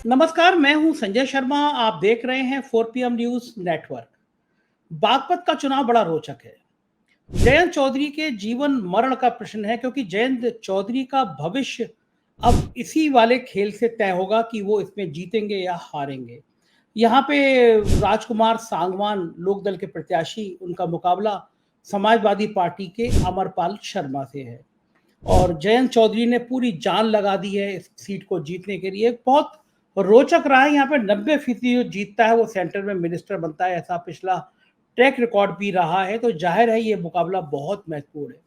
नमस्कार, मैं हूं संजय शर्मा। आप देख रहे हैं 4 PM न्यूज नेटवर्क। बागपत का चुनाव बड़ा रोचक है। जयंत चौधरी के जीवन मरण का प्रश्न है, क्योंकि जयंत चौधरी का भविष्य अब इसी वाले खेल से तय होगा कि वो इसमें जीतेंगे या हारेंगे। यहाँ पे राजकुमार सांगवान लोकदल के प्रत्याशी, उनका मुकाबला समाजवादी पार्टी के अमरपाल शर्मा से है। और जयंत चौधरी ने पूरी जान लगा दी है इस सीट को जीतने के लिए। बहुत रोचक रहा है। यहाँ पे 90% जो जीतता है वो सेंटर में मिनिस्टर बनता है, ऐसा पिछला ट्रैक रिकॉर्ड भी रहा है। तो जाहिर है ये मुकाबला बहुत महत्वपूर्ण है।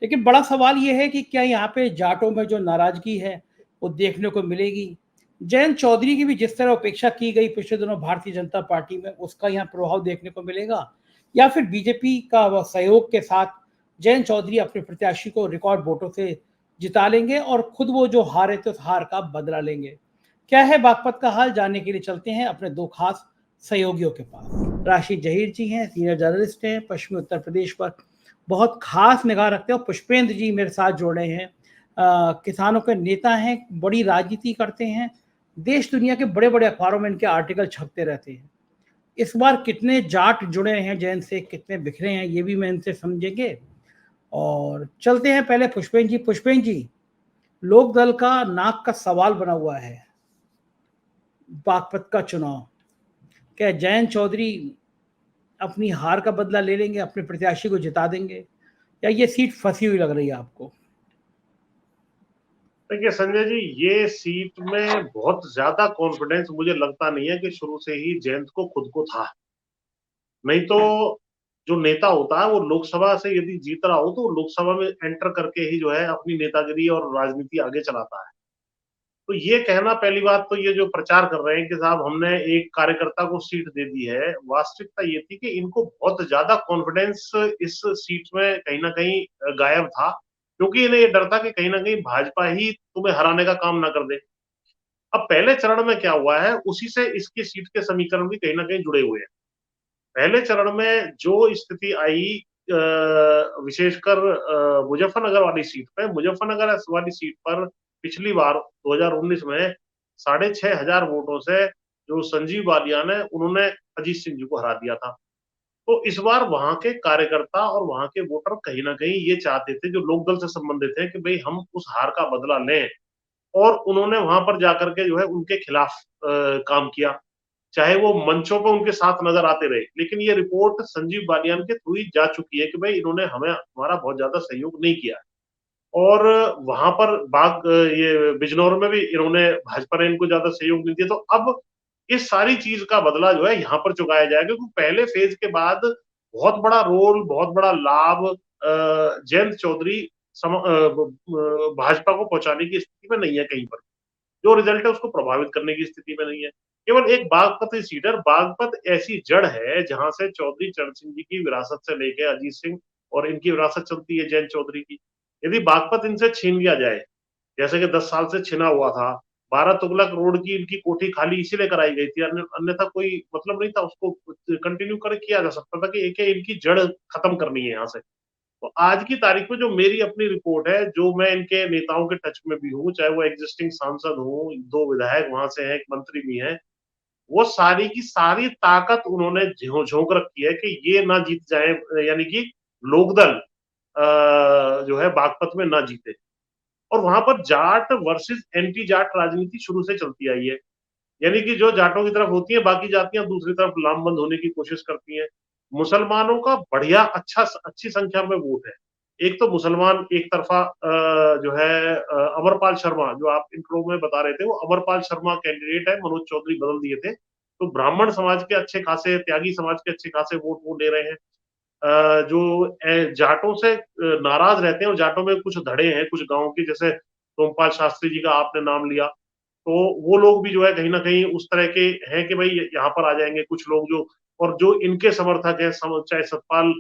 लेकिन बड़ा सवाल ये है कि क्या यहाँ पे जाटों में जो नाराजगी है वो देखने को मिलेगी। जयंत चौधरी की भी जिस तरह उपेक्षा की गई पिछले दिनों भारतीय जनता पार्टी में, उसका यहाँ प्रभाव देखने को मिलेगा, या फिर बीजेपी का सहयोग के साथ जयंत चौधरी अपने प्रत्याशी को रिकॉर्ड वोटों से जिता लेंगे और खुद वो जो हारे तो उस हार का बदला लेंगे। क्या है बागपत का हाल, जानने के लिए चलते हैं अपने दो खास सहयोगियों के पास। राशि जहीर जी हैं, सीनियर जर्नलिस्ट हैं, पश्चिमी उत्तर प्रदेश पर बहुत खास निगाह रखते हैं। और पुष्पेंद्र जी मेरे साथ जुड़े हैं, किसानों के नेता हैं, बड़ी राजनीति करते हैं, देश दुनिया के बड़े बड़े अखबारों में इनके आर्टिकल छपते रहते हैं। इस बार कितने जाट जुड़े हैं जयंत से, कितने बिखरे हैं, ये भी मैं इनसे समझेंगे। और चलते हैं पहले पुष्पेंद्र जी। पुष्पेंद्र जी, लोक दल का नाक का सवाल बना हुआ है बागपत का चुनाव। क्या जयंत चौधरी अपनी हार का बदला ले लेंगे, अपने प्रत्याशी को जिता देंगे, या ये सीट फंसी हुई लग रही है आपको? देखिए संजय जी, ये सीट में बहुत ज्यादा कॉन्फिडेंस मुझे लगता नहीं है कि शुरू से ही जयंत को खुद को था। नहीं तो जो नेता होता है वो लोकसभा से यदि जीत रहा हो तो वो लोकसभा में एंटर करके ही जो है अपनी नेतागिरी और राजनीति आगे चलाता है। तो ये कहना, पहली बात तो ये जो प्रचार कर रहे हैं कि साहब हमने एक कार्यकर्ता को सीट दे दी है, वास्तविकता ये थी कि इनको बहुत ज्यादा कॉन्फिडेंस इस सीट में कहीं ना कहीं गायब था, क्योंकि इन्हें ये डर था कि कहीं ना कहीं भाजपा ही तुम्हें हराने का काम ना कर दे। अब पहले चरण में क्या हुआ है, उसी से इसकी सीट के समीकरण भी कहीं ना कहीं जुड़े हुए हैं। पहले चरण में जो स्थिति आई, विशेषकर मुजफ्फरनगर वाली सीट पे, मुजफ्फरनगर वाली सीट पर पिछली बार 2019 में 6,500 वोटों से जो संजीव बालियान है उन्होंने अजीत सिंह जी को हरा दिया था। तो इस बार वहां के कार्यकर्ता और वहां के वोटर कहीं ना कहीं ये चाहते थे, जो लोकदल से संबंधित है, कि भाई हम उस हार का बदला लें। और उन्होंने वहां पर जाकर के जो है उनके खिलाफ काम किया, चाहे वो मंचों पर उनके साथ नजर आते रहे। लेकिन ये रिपोर्ट संजीव बालियान के थ्रू ही जा चुकी है कि भाई इन्होंने हमारा बहुत ज्यादा सहयोग नहीं किया। और वहां पर ये बिजनौर में भी इन्होंने, भाजपा ने इनको ज्यादा सहयोग नहीं दिया। तो अब इस सारी चीज का बदला जो है यहाँ पर चुकाया जाएगा, क्योंकि पहले फेज के बाद बहुत बड़ा रोल, बहुत बड़ा लाभ जयंत चौधरी भाजपा को पहुंचाने की स्थिति में नहीं है। कहीं पर जो रिजल्ट है उसको प्रभावित करने की स्थिति में नहीं है। केवल एक बागपत सीट है। बागपत ऐसी जड़ है जहां से चौधरी चरण सिंह जी की विरासत से लेके अजीत सिंह और इनकी विरासत चलती है जयंत चौधरी की। यदि बागपत इनसे छीन लिया जाए, जैसे कि 10 साल से छिना हुआ था, 12 तुगलक रोड की इनकी कोठी खाली इसीलिए कराई गई थी, अन्यथा कोई मतलब नहीं था, उसको कंटिन्यू कर किया जा सकता था कि एक इनकी जड़ खत्म करनी है यहाँ से। तो आज की तारीख में जो मेरी अपनी रिपोर्ट है, जो मैं इनके नेताओं के टच में भी हूँ, चाहे वो एग्जिस्टिंग सांसद हो, 2 विधायक वहां से हैं, एक मंत्री भी हैं, वो सारी की सारी ताकत उन्होंने झोंक रखी है कि ये ना जीत जाए, यानी कि लोकदल जो है बागपत में ना जीते। और वहां पर जाट वर्सेस एंटी जाट राजनीति शुरू से चलती आई है। यानी कि जो जाटों की तरफ होती है, बाकी जातियां दूसरी तरफ लामबंद होने की कोशिश करती हैं। मुसलमानों का बढ़िया अच्छी संख्या में वोट है। एक तो मुसलमान एक तरफा जो है अमरपाल शर्मा, जो आप इंट्रो में बता रहे थे, वो अमरपाल शर्मा कैंडिडेट है, मनोज चौधरी बदल दिए थे। तो ब्राह्मण समाज के अच्छे खासे, त्यागी समाज के अच्छे खासे वोट वो ले रहे हैं। जो जाटों से नाराज रहते हैं, और जाटों में कुछ धड़े हैं कुछ गांवों के, जैसे सोमपाल शास्त्री जी का आपने नाम लिया, तो वो लोग भी जो है कहीं ना कहीं उस तरह के हैं कि भाई यहाँ पर आ जाएंगे कुछ लोग जो, और जो इनके समर्थक हैं, चाहे सतपाल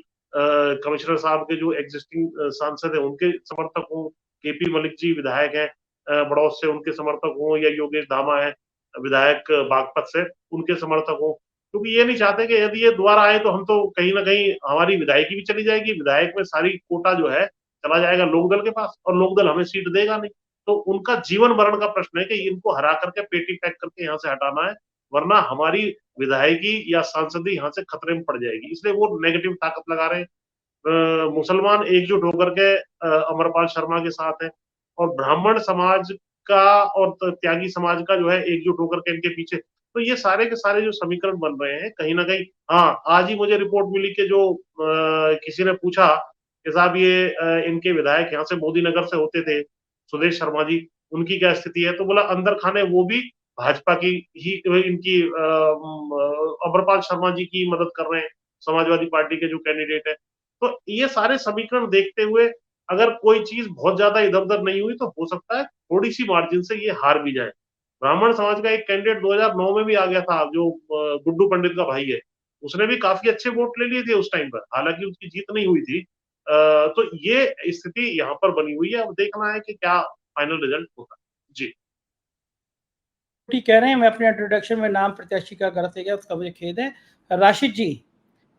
कमिश्नर साहब के जो एग्जिस्टिंग सांसद है उनके समर्थक हों, केपी मलिक जी विधायक हैं बड़ौद से, उनके समर्थक हों, या योगेश धामा है विधायक बागपत से, उनके समर्थक हों। क्योंकि ये नहीं चाहते कि यदि ये दोबारा आए तो हम तो कहीं ना कहीं हमारी विधायकी भी चली जाएगी, विधायक में सारी कोटा जो है चला जाएगा लोकदल के पास, और लोकदल हमें सीट देगा नहीं। तो उनका जीवन मरण का प्रश्न है कि इनको हरा करके पेटी पैक करके यहाँ से हटाना है, वरना हमारी विधायकी या सांसदी यहाँ से खतरे में पड़ जाएगी। इसलिए वो नेगेटिव ताकत लगा रहे हैं। मुसलमान एकजुट होकर के अमरपाल शर्मा के साथ है, और ब्राह्मण समाज का और त्यागी समाज का जो है एकजुट होकर के इनके पीछे। तो ये सारे के सारे जो समीकरण बन रहे हैं कहीं ना कहीं, हाँ आज ही मुझे रिपोर्ट मिली कि जो किसी ने पूछा कि साहब ये इनके विधायक यहाँ से मोदी नगर से होते थे, सुदेश शर्मा जी, उनकी क्या स्थिति है, तो बोला अंदर खाने वो भी भाजपा की ही इनकी अमरपाल शर्मा जी की मदद कर रहे हैं, समाजवादी पार्टी के जो कैंडिडेट है। तो ये सारे समीकरण देखते हुए अगर कोई चीज बहुत ज्यादा इधर उधर नहीं हुई तो हो सकता है थोड़ी सी मार्जिन से ये हार भी जाए। ब्राह्मण समाज का एक कैंडिडेट 2009 में भी आ गया था, जो गुड्डू पंडित का भाई है, उसने भी काफी अच्छे वोट ले लिए थे उस टाइम पर, हालांकि उसकी जीत नहीं हुई थी। तो ये स्थिति यहाँ पर बनी हुई है, अब देखना है कि क्या फाइनल रिजल्ट होता है। जी ठीक कह रहे हैं। मैं अपने इंट्रोडक्शन में नाम प्रत्याशी का गलत है गया, उसका मुझे खेद है। राशिद जी,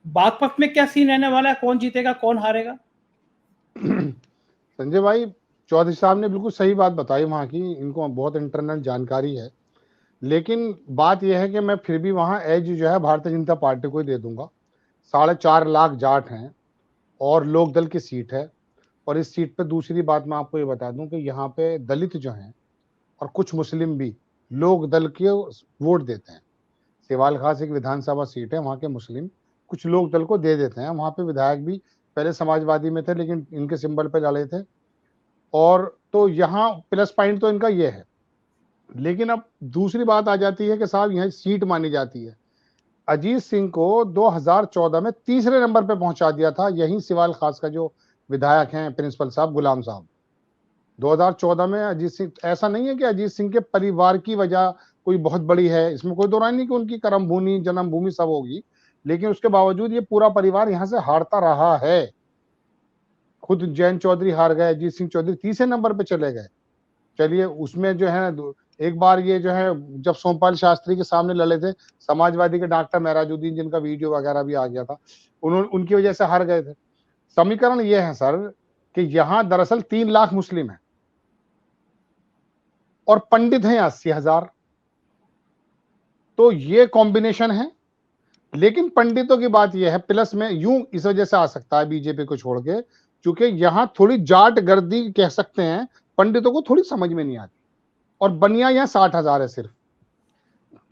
बागपत में क्या सीन रहने वाला है, कौन जीतेगा कौन हारेगा? संजय भाई, चौधरी साहब ने बिल्कुल सही बात बताई वहाँ की, इनको बहुत इंटरनल जानकारी है। लेकिन बात यह है कि मैं फिर भी वहाँ एज जो है भारतीय जनता पार्टी को ही दे दूंगा। 4.5 लाख जाट हैं और लोकदल की सीट है। और इस सीट पे दूसरी बात मैं आपको ये बता दूं कि यहाँ पे दलित जो हैं और कुछ मुस्लिम भी लोक दल के वोट देते हैं। सेवाल खास एक विधानसभा सीट है, वहाँ के मुस्लिम कुछ लोक दल को दे देते हैं। वहाँ पे विधायक भी पहले समाजवादी में थे लेकिन इनके सिंबल पे लड़े थे। और तो यहाँ प्लस पॉइंट तो इनका ये है। लेकिन अब दूसरी बात आ जाती है कि साहब यहाँ सीट मानी जाती है। अजीत सिंह को 2014 में तीसरे नंबर पे पहुंचा दिया था यही सिवाल खास का जो विधायक हैं प्रिंसिपल साहब गुलाम साहब। 2014 में अजीत सिंह, ऐसा नहीं है कि अजीत सिंह के परिवार की वजह कोई बहुत बड़ी है, इसमें कोई दो राय नहीं कि उनकी कर्म भूमि जन्मभूमि सब होगी, लेकिन उसके बावजूद ये पूरा परिवार यहाँ से हारता रहा है। खुद जयंत चौधरी हार गए, अजीत सिंह चौधरी तीसरे नंबर पे चले गए। चलिए उसमें जो है एक बार ये जो है जब सोमपाल शास्त्री के सामने लड़े थे, समाजवादी के डॉक्टर महराजुद्दीन जिनका वीडियो वगैरह भी आ गया था, उन्होंने उनकी वजह से हार गए थे। समीकरण ये है सर कि यहां दरअसल 3 लाख मुस्लिम है और पंडित हैं 80,000। तो ये कॉम्बिनेशन है। लेकिन पंडितों की बात यह है, प्लस में यूं इस वजह से आ सकता है बीजेपी को छोड़ के, क्योंकि यहां थोड़ी जाट गर्दी कह सकते हैं, पंडितों को थोड़ी समझ में नहीं आती और बनिया यहाँ 60,000 है सिर्फ।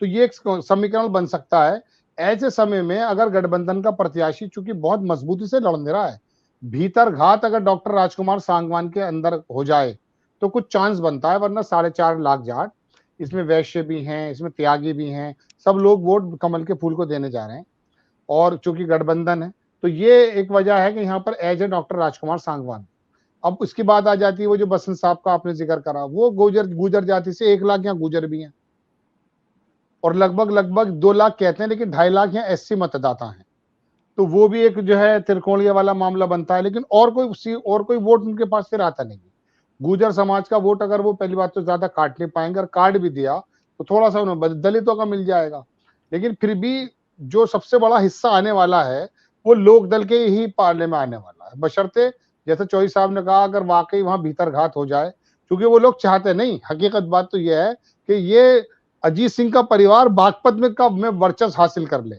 तो ये एक समीकरण बन सकता है। ऐसे समय में अगर गठबंधन का प्रत्याशी चूंकि बहुत मजबूती से लड़ रहा है, भीतर घात अगर डॉक्टर राजकुमार सांगवान के अंदर हो जाए तो कुछ चांस बनता है, वरना 4.5 लाख जाट, इसमें वैश्य भी हैं, इसमें त्यागी भी हैं, सब लोग वोट कमल के फूल को देने जा रहे हैं। और चूंकि गठबंधन है तो ये एक वजह है कि यहाँ पर एज ए डॉक्टर राजकुमार सांगवान। अब उसकी बात आ जाती है वो जो बसंत साहब का आपने जिक्र करा, वो गुजर जाति से 1 लाख यहाँ गुजर भी हैं और लगभग 2 लाख कहते हैं, लेकिन 2.5 लाख यहाँ SC मतदाता हैं। तो वो भी एक जो है त्रिकोणीय वाला मामला बनता है। लेकिन और कोई वोट उनके पास फिर आता नहीं। गुजर समाज का वोट अगर वो पहली बात तो ज्यादा काट नहीं पाएंगे, और काट भी दिया तो थोड़ा सा उन्हें दलितों का मिल जाएगा। लेकिन फिर भी जो सबसे बड़ा हिस्सा आने वाला है वो लोक दल के ही पाले में आने वाला है, बशर्ते जैसे चौधरी साहब ने कहा अगर वाकई वहां भीतर घात हो जाए, क्योंकि वो लोग चाहते नहीं। हकीकत बात तो यह है कि ये अजीत सिंह का परिवार बागपत में वर्चस्व हासिल कर ले।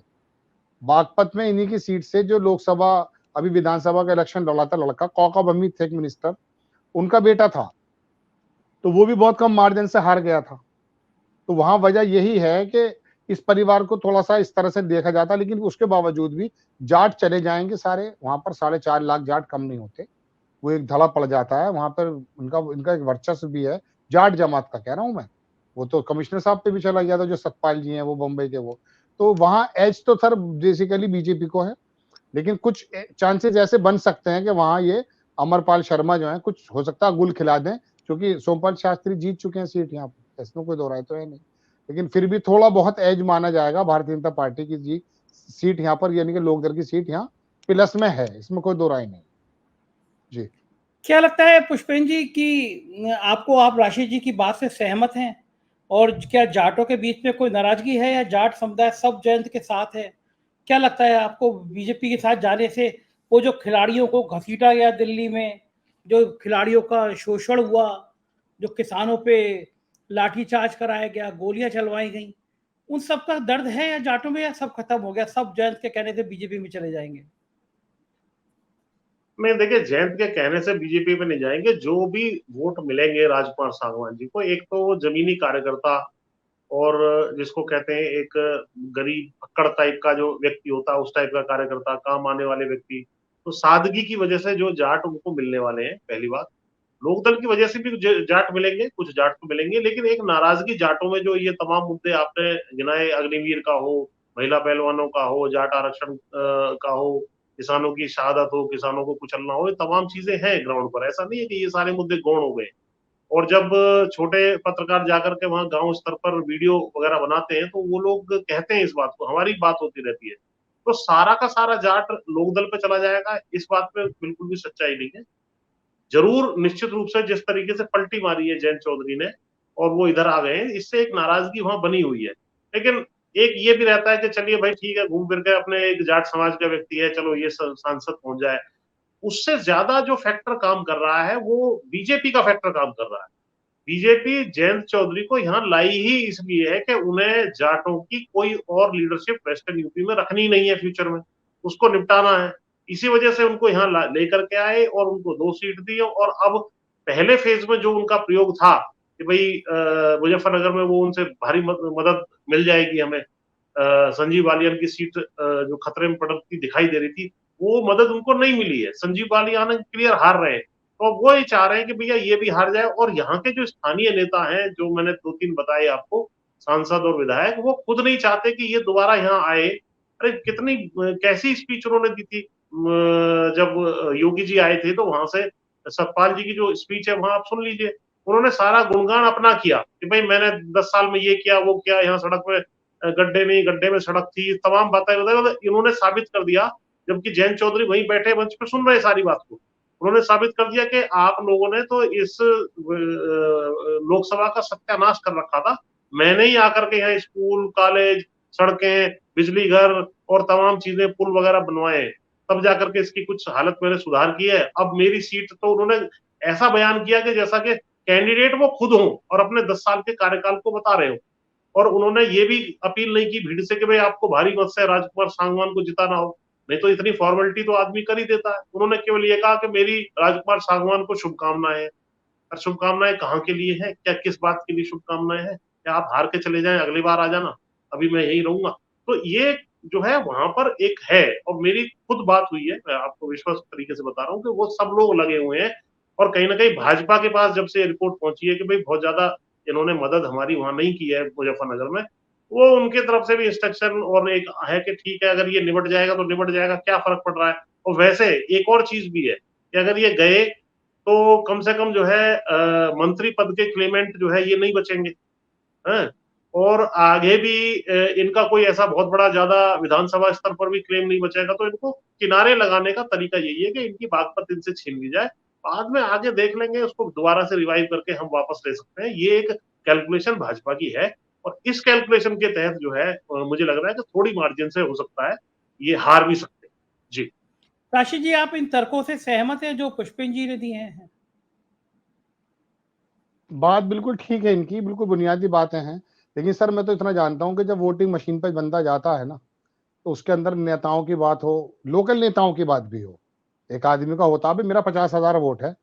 बागपत में इन्हीं की सीट से जो लोकसभा अभी विधानसभा का इलेक्शन लड़ा था लड़का कौकब हमीद थे, एक मिनिस्टर, उनका बेटा था, तो वो भी बहुत कम मार्जिन से हार गया था। तो वहां वजह यही है कि इस परिवार को थोड़ा सा इस तरह से देखा जाता, लेकिन उसके बावजूद भी जाट चले जाएंगे सारे वहां पर। 4.5 लाख जाट कम नहीं होते, वो एक धड़ा पड़ जाता है वहां पर। इनका एक वर्चस्व भी है जाट जमात का, कह रहा हूं मैं। वो तो कमिश्नर साहब पे भी चला गया था जो सतपाल जी हैं, वो बम्बई के वो। तो वहां एज तो सर बेसिकली बीजेपी को है, लेकिन कुछ चांसेस ऐसे बन सकते हैं कि वहां ये अमरपाल शर्मा जो है कुछ हो सकता है गुल खिला दें, क्योंकि सोमपाल शास्त्री जीत चुके हैं सीट यहाँ पर, इसमें कोई दो राय तो है नहीं। लेकिन फिर भी थोड़ा बहुत एज माना जाएगा भारतीय जनता पार्टी की जी सीट यहाँ पर, यानी कि लोकदल की सीट यहाँ प्लस में है, इसमें कोई दो राय नहीं। जी क्या लगता है पुष्पेंद्र जी कि आपको, आप राशिद जी की बात से सहमत हैं, और क्या जाटों के बीच में कोई नाराजगी है या जाट समुदाय सब जयंत के साथ है? क्या लगता है आपको बीजेपी के साथ जाने से वो जो खिलाड़ियों को घसीटा गया दिल्ली में, जो खिलाड़ियों का शोषण हुआ, जो किसानों पे लाठीचार्ज कराया गया, गोलियां चलवाई गई, उन सब का दर्द है या जाटों में, या सब खत्म हो गया, सब जयंत के कहने से बीजेपी में चले जाएंगे? नहीं, देखिए, जयंत के कहने से बीजेपी पे नहीं जाएंगे। जो भी वोट मिलेंगे राजकुमार सांगवान जी को, एक तो वो जमीनी कार्यकर्ता और जिसको कहते हैं एक गरीब फक्कड़ टाइप का जो व्यक्ति होता है, उस टाइप का कार्यकर्ता, काम आने वाले व्यक्ति, तो सादगी की वजह से जो जाट उनको मिलने वाले हैं। पहली बात, लोकदल की वजह से भी जाट मिलेंगे, कुछ जाट तो मिलेंगे, लेकिन एक नाराजगी जाटों में, जो ये तमाम मुद्दे आपने गिनाए, अग्निवीर का हो, महिला पहलवानों का हो, जाट आरक्षण का हो, किसानों की शहादत हो, किसानों को कुचलना हो, ये तमाम चीजें हैं ग्राउंड पर। ऐसा नहीं है कि ये सारे मुद्दे गौण हो गए। और जब छोटे पत्रकार जाकर के वहां गांव स्तर पर वीडियो वगैरह बनाते हैं, तो वो लोग कहते हैं इस बात को, हमारी बात होती रहती है। तो सारा का सारा जाट लोकदल पे चला जाएगा, इस बात पे बिल्कुल भी सच्चाई नहीं है। जरूर निश्चित रूप से जिस तरीके से पलटी मारी है जयंत चौधरी ने और वो इधर आ गए हैं, इससे एक नाराजगी वहां बनी हुई है। लेकिन एक ये भी रहता है कि चलिए भाई ठीक है, घूम फिर के अपने एक जाट समाज का व्यक्ति है, चलो ये सांसद पहुंच जाए। उससे ज्यादा जो फैक्टर काम कर रहा है वो बीजेपी का फैक्टर काम कर रहा है। बीजेपी जयंत चौधरी को यहाँ लाई ही इसलिए है कि उन्हें जाटों की कोई और लीडरशिप वेस्टर्न यूपी में रखनी नहीं है, फ्यूचर में उसको निपटाना है। इसी वजह से उनको यहाँ लेकर के आए और उनको 2 सीट दी। और अब पहले फेज में जो उनका प्रयोग था कि भाई मुजफ्फरनगर में वो उनसे भारी मदद मिल जाएगी हमें, संजीव बालियान की सीट जो खतरे में पड़ती दिखाई दे रही थी, वो मदद उनको नहीं मिली है। संजीव बालियान क्लियर हार रहे हैं, तो वो ये चाह रहे हैं कि भैया ये भी हार जाए। और यहाँ के जो स्थानीय नेता हैं, जो मैंने 2-3 बताए आपको, सांसद और विधायक, वो खुद नहीं चाहते कि ये दोबारा यहाँ आए। अरे कितनी कैसी स्पीच उन्होंने दी थी जब योगी जी आए थे, तो वहां से सतपाल जी की जो स्पीच है वहां आप सुन लीजिए। उन्होंने सारा गुणगान अपना किया कि भाई मैंने 10 साल में ये किया, वो किया, यहाँ सड़क में गड्ढे नहीं, गड्ढे में सड़क थी, तमाम बातें बताई, इन्होंने साबित कर दिया। जबकि जयंत चौधरी वहीं बैठे मंच पे सुन रहे सारी बात को, उन्होंने साबित कर दिया कि आप लोगों ने तो इस लोकसभा का सत्यानाश कर रखा था। मैंने ही आकर के यहाँ स्कूल, कॉलेज, सड़कें, बिजली घर और तमाम चीजें, पुल वगैरह बनवाए, तब जाकर के इसकी कुछ हालत मैंने सुधार की है। अब मेरी सीट, तो उन्होंने ऐसा बयान किया कि जैसा कि कैंडिडेट वो खुद हो और अपने 10 साल के कार्यकाल को बता रहे हो। और उन्होंने ये भी अपील नहीं की भीड़ से कि भाई आपको भारी मत से राजकुमार सांगवान को जिताना हो, नहीं तो इतनी फॉर्मेलिटी तो आदमी कर ही देता है। उन्होंने केवल ये कहा कि मेरी राजकुमार सांगवान को शुभकामनाएं। और शुभकामनाएं कहाँ के लिए है, क्या किस बात के लिए शुभकामनाएं हैं? क्या आप हार के चले जाएं, अगली बार आ जाना, अभी मैं यही रहूंगा? तो ये जो है वहां पर एक है। और मेरी खुद बात हुई है, मैं आपको विश्वास तरीके से बता रहा हूँ कि वो सब लोग लगे हुए हैं। और कहीं ना कहीं भाजपा के पास जब से रिपोर्ट पहुंची है कि भाई बहुत ज्यादा इन्होंने मदद हमारी वहां नहीं की है मुजफ्फरनगर में, वो उनके तरफ से भी इंस्ट्रक्शन और एक है कि ठीक है, अगर ये निबट जाएगा तो निबट जाएगा, क्या फर्क पड़ रहा है। और वैसे एक और चीज भी है कि अगर ये गए तो कम से कम जो है मंत्री पद के क्लेमेंट जो है ये नहीं बचेंगे हैं। और आगे भी इनका कोई ऐसा बहुत बड़ा ज्यादा विधानसभा स्तर पर भी क्लेम नहीं बचेगा। तो इनको किनारे लगाने का तरीका यही है कि इनकी बागपत इनसे छीन ली जाए, बाद में आगे देख लेंगे, उसको दोबारा से रिवाइव करके हम वापस ले सकते हैं। ये एक कैलकुलेशन भाजपा की है। और इस कैलकुलेशन के तहत जो है मुझे लग रहा है कि थोड़ी मार्जिन से हो सकता है ये हार भी सकते हैं। जी काशी जी, आप इन तर्कों से सहमत हैं जो पुष्पिन जी ने दिए हैं? बात बिल्कुल ठीक है इनकी, बिल्कुल बुनियादी बातें हैं। लेकिन सर मैं तो इतना जानता हूं कि जब वोटिंग मशीन पर बंदा जाता है ना, तो उसके अंदर नेताओं की बात हो, लोकल नेताओं की बात भी हो। एक आदमी का होता है मेरा 50,000 वोट है,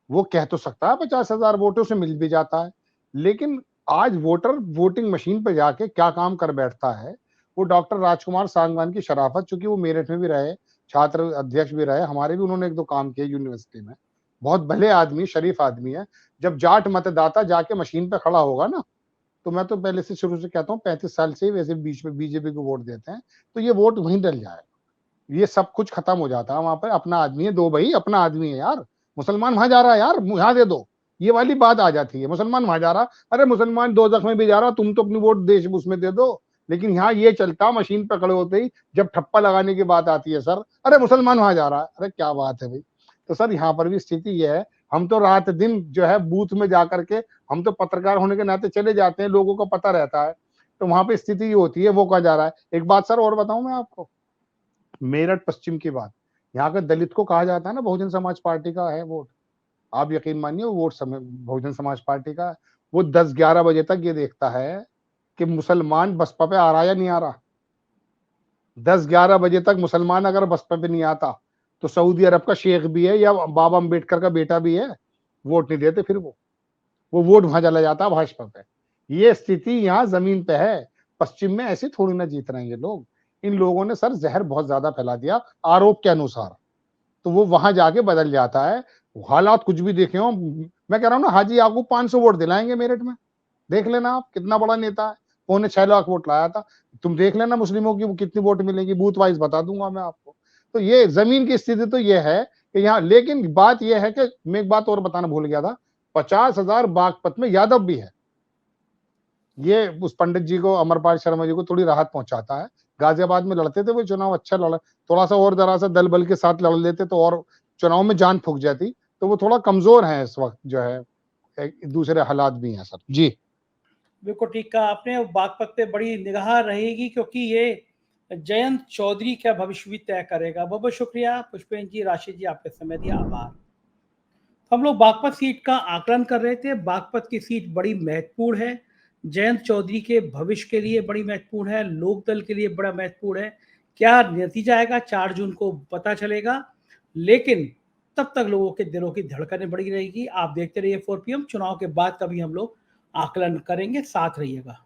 वो कह तो सकता है 50,000 वोटों से मिल भी जाता है। लेकिन आज वोटर वोटिंग मशीन पर जाके क्या काम कर बैठता है, वो डॉक्टर राजकुमार सांगवान की शराफत, चूंकि वो मेरठ में भी रहे, छात्र अध्यक्ष भी रहे, हमारे भी उन्होंने 1-2 काम किए यूनिवर्सिटी में, बहुत भले आदमी, शरीफ आदमी है। जब जाट मतदाता जाके मशीन पे खड़ा होगा ना, तो मैं तो पहले से शुरू से कहता हूँ 35 साल से वैसे बीच में बीजेपी को वोट देते हैं, तो ये वोट वहीं डल जाएगा। ये सब कुछ खत्म हो जाता है वहां पर। अपना आदमी है, दो भाई, अपना आदमी है यार। मुसलमान वहां जा रहा है यार, यहाँ दे दो, ये वाली बात आ जाती है। मुसलमान वहां जा रहा, अरे मुसलमान दोजख में भी जा रहा, तुम तो अपनी वोट देश उसमें दे दो। लेकिन यहाँ ये चलता, मशीन पे खड़े होते ही जब ठप्पा लगाने की बात आती है, सर अरे मुसलमान वहां जा रहा है, अरे क्या बात है भाई। तो सर यहाँ पर भी स्थिति ये है, हम तो रात दिन जो है बूथ में जाकर के, हम तो पत्रकार होने के नाते चले जाते हैं, लोगों को पता रहता है। तो वहां पे स्थिति ये होती है, वो कहा जा रहा है। एक बात सर और बताऊं मैं आपको, मेरठ पश्चिम की बात, यहाँ के दलित को कहा जाता है ना बहुजन समाज पार्टी का है वोट, आप यकीन मानिए वोट समय बहुजन समाज पार्टी का वो 10-11 बजे तक ये देखता है कि मुसलमान बसपा पे आ रहा या नहीं आ रहा। 10-11 बजे तक मुसलमान अगर बसपा पे नहीं आता तो सऊदी अरब का शेख भी है या बाबा अम्बेडकर का बेटा भी है, वोट नहीं देते, फिर वो वोट वहां चला जाता है भाजपा पे। ये स्थिति यहाँ जमीन पे है। पश्चिम में ऐसे थोड़ी ना जीत रहे हैं ये लोग। इन लोगों ने सर जहर बहुत ज्यादा फैला दिया आरोप के अनुसार, तो वो वहां जाके बदल जाता है। हालात कुछ भी देखे हो, मैं कह रहा हूँ ना, हाजी याकूब 500 वोट दिलाएंगे मेरठ में, देख लेना आप, कितना बड़ा नेता है, 6.25 लाख वोट लाया था। तुम देख लेना मुस्लिमों की कितनी वोट मिलेगी, बूथ वाइज बता दूंगा मैं आपको। तो ये जमीन की स्थिति तो ये है कि यहाँ, लेकिन बात यह है कि मैं एक बात और बताना भूल गया था, 50,000 बागपत में यादव भी है। ये उस पंडित जी को, अमरपाल शर्मा जी को थोड़ी राहत पहुंचाता है। गाजियाबाद में लड़ते थे वो चुनाव, अच्छा लड़ा, थोड़ा सा और जरा सा दल बल के साथ लड़ लेते तो और चुनाव में जान फूक जाती। तो वो थोड़ा कमजोर है इस वक्त, जो है दूसरे हालात भी हैं सर जी। बिल्कुल ठीक कहा आपने। बागपत पे बड़ी निगाह रहेगी क्योंकि ये जयंत चौधरी का भविष्य भी तय करेगा। बहुत बहुत शुक्रिया पुष्पेंद्र जी, राशिद जी, आपने समय दिया, आभार। हम लोग बागपत सीट का आकलन कर रहे थे। बागपत की सीट बड़ी महत्वपूर्ण है, जयंत चौधरी के भविष्य के लिए बड़ी महत्वपूर्ण है, लोकदल के लिए बड़ा महत्वपूर्ण है। क्या नतीजा आएगा 4 जून को पता चलेगा, लेकिन तब तक लोगों के दिलों की धड़कनें बढ़ी रहेगी। आप देखते रहिए 4 PM। चुनाव के बाद का भी हम लोग आकलन करेंगे, साथ रहिएगा।